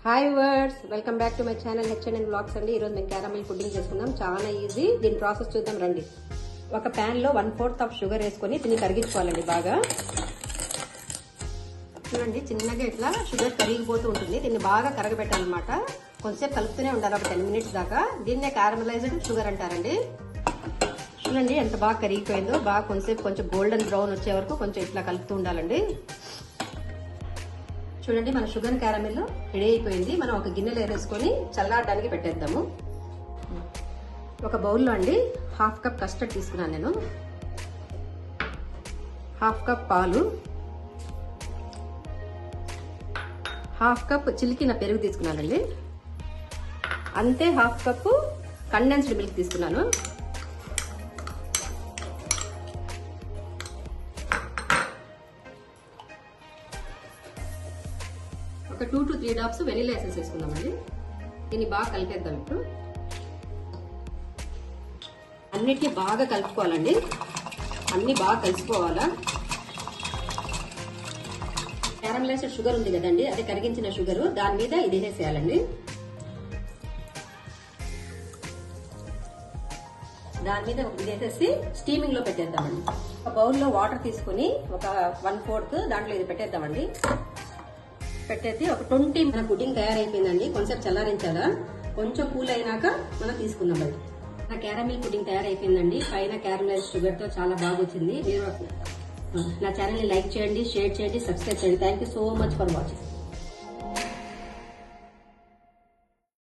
Hi words, welcome back to my channel HNN blogs అండి. ఈరోజు మేము క్యారమిల్ పుడ్డింగ్ చేసుకుందాం. చాలా ఈజీ. దీని ప్రాసెస్ చూద్దాం రండి. ఒక ప్యాన్ లో 1/4 షుగర్ వేసుకొని దీన్ని కరిగించుకోవాలండి బాగా. చూడండి, చిన్నగా ఇట్లా షుగర్ కరిగిపోతూ ఉంటుంది. దీన్ని బాగా కరగబెట్టాలన్నమాట. కొంచెంసేపు కలుపుతూనే ఉండాలి, ఒక 10 మినిట్స్ దాకా. దీన్నే క్యారమలైజ్డ్ షుగర్ అంటారండి. చూడండి ఎంత బాగా కరిగిపోయిందో. బాగా కొంచెం గోల్డెన్ బ్రౌన్ వచ్చే వరకు కొంచెం ఇట్లా కలుపుతూ ఉండాలండి. చూడండి, మన షుగర్ క్యారమిల్ రెడీ అయిపోయింది. మనం ఒక గిన్నెలో వేసుకొని చల్లారడానికి పెట్టేద్దాము. ఒక బౌల్లో అండి 1/2 కప్ కస్టర్డ్ తీసుకున్నాను నేను. 1/2 కప్ పాలు, 1/2 కప్ చిలికిన పెరుగు తీసుకున్నానండి. అంతే 1/2 కప్ కండెన్స్డ్ మిల్క్ తీసుకున్నాను. ఒక 2 to 3 డ్రాప్స్ వెనిలా ఎసెన్స్ వేసుకుందామండి. దీన్ని బాగా కలిపేద్దాం. ఇప్పుడు అన్నిటినీ బాగా కలుపుకోవాలండి. అన్ని బాగా కలిసిపోవాలా. క్యారమలైజ్డ్ షుగర్ ఉంది కదండి, అది కరిగించిన షుగర్, దాని మీద ఇది వేసేయాలండి. దాని మీద ఇది వేసేసి స్టీమింగ్ లో పెట్టేద్దామండి. ఒక బౌల్లో వాటర్ తీసుకుని ఒక 1/4 దాంట్లో ఇది పెట్టేద్దామండి. పెట్టేసి ఒక 20 మన పుడ్డింగ్ తయారైపోయిందండి. కొంచెం చల్లారించాలా, కొంచెం కూల్ అయినాక మనం తీసుకుందాం. నా క్యారమిల్ పుడ్డింగ్ తయారైపోయిందండి. పైన క్యారమలైజ్ షుగర్ తో చాలా బాగా వచ్చింది. మీరు నా ఛానల్ ని లైక్ చేయండి, షేర్ చేయండి, సబ్స్క్రైబ్ చేయండి. Thank you so much for watching.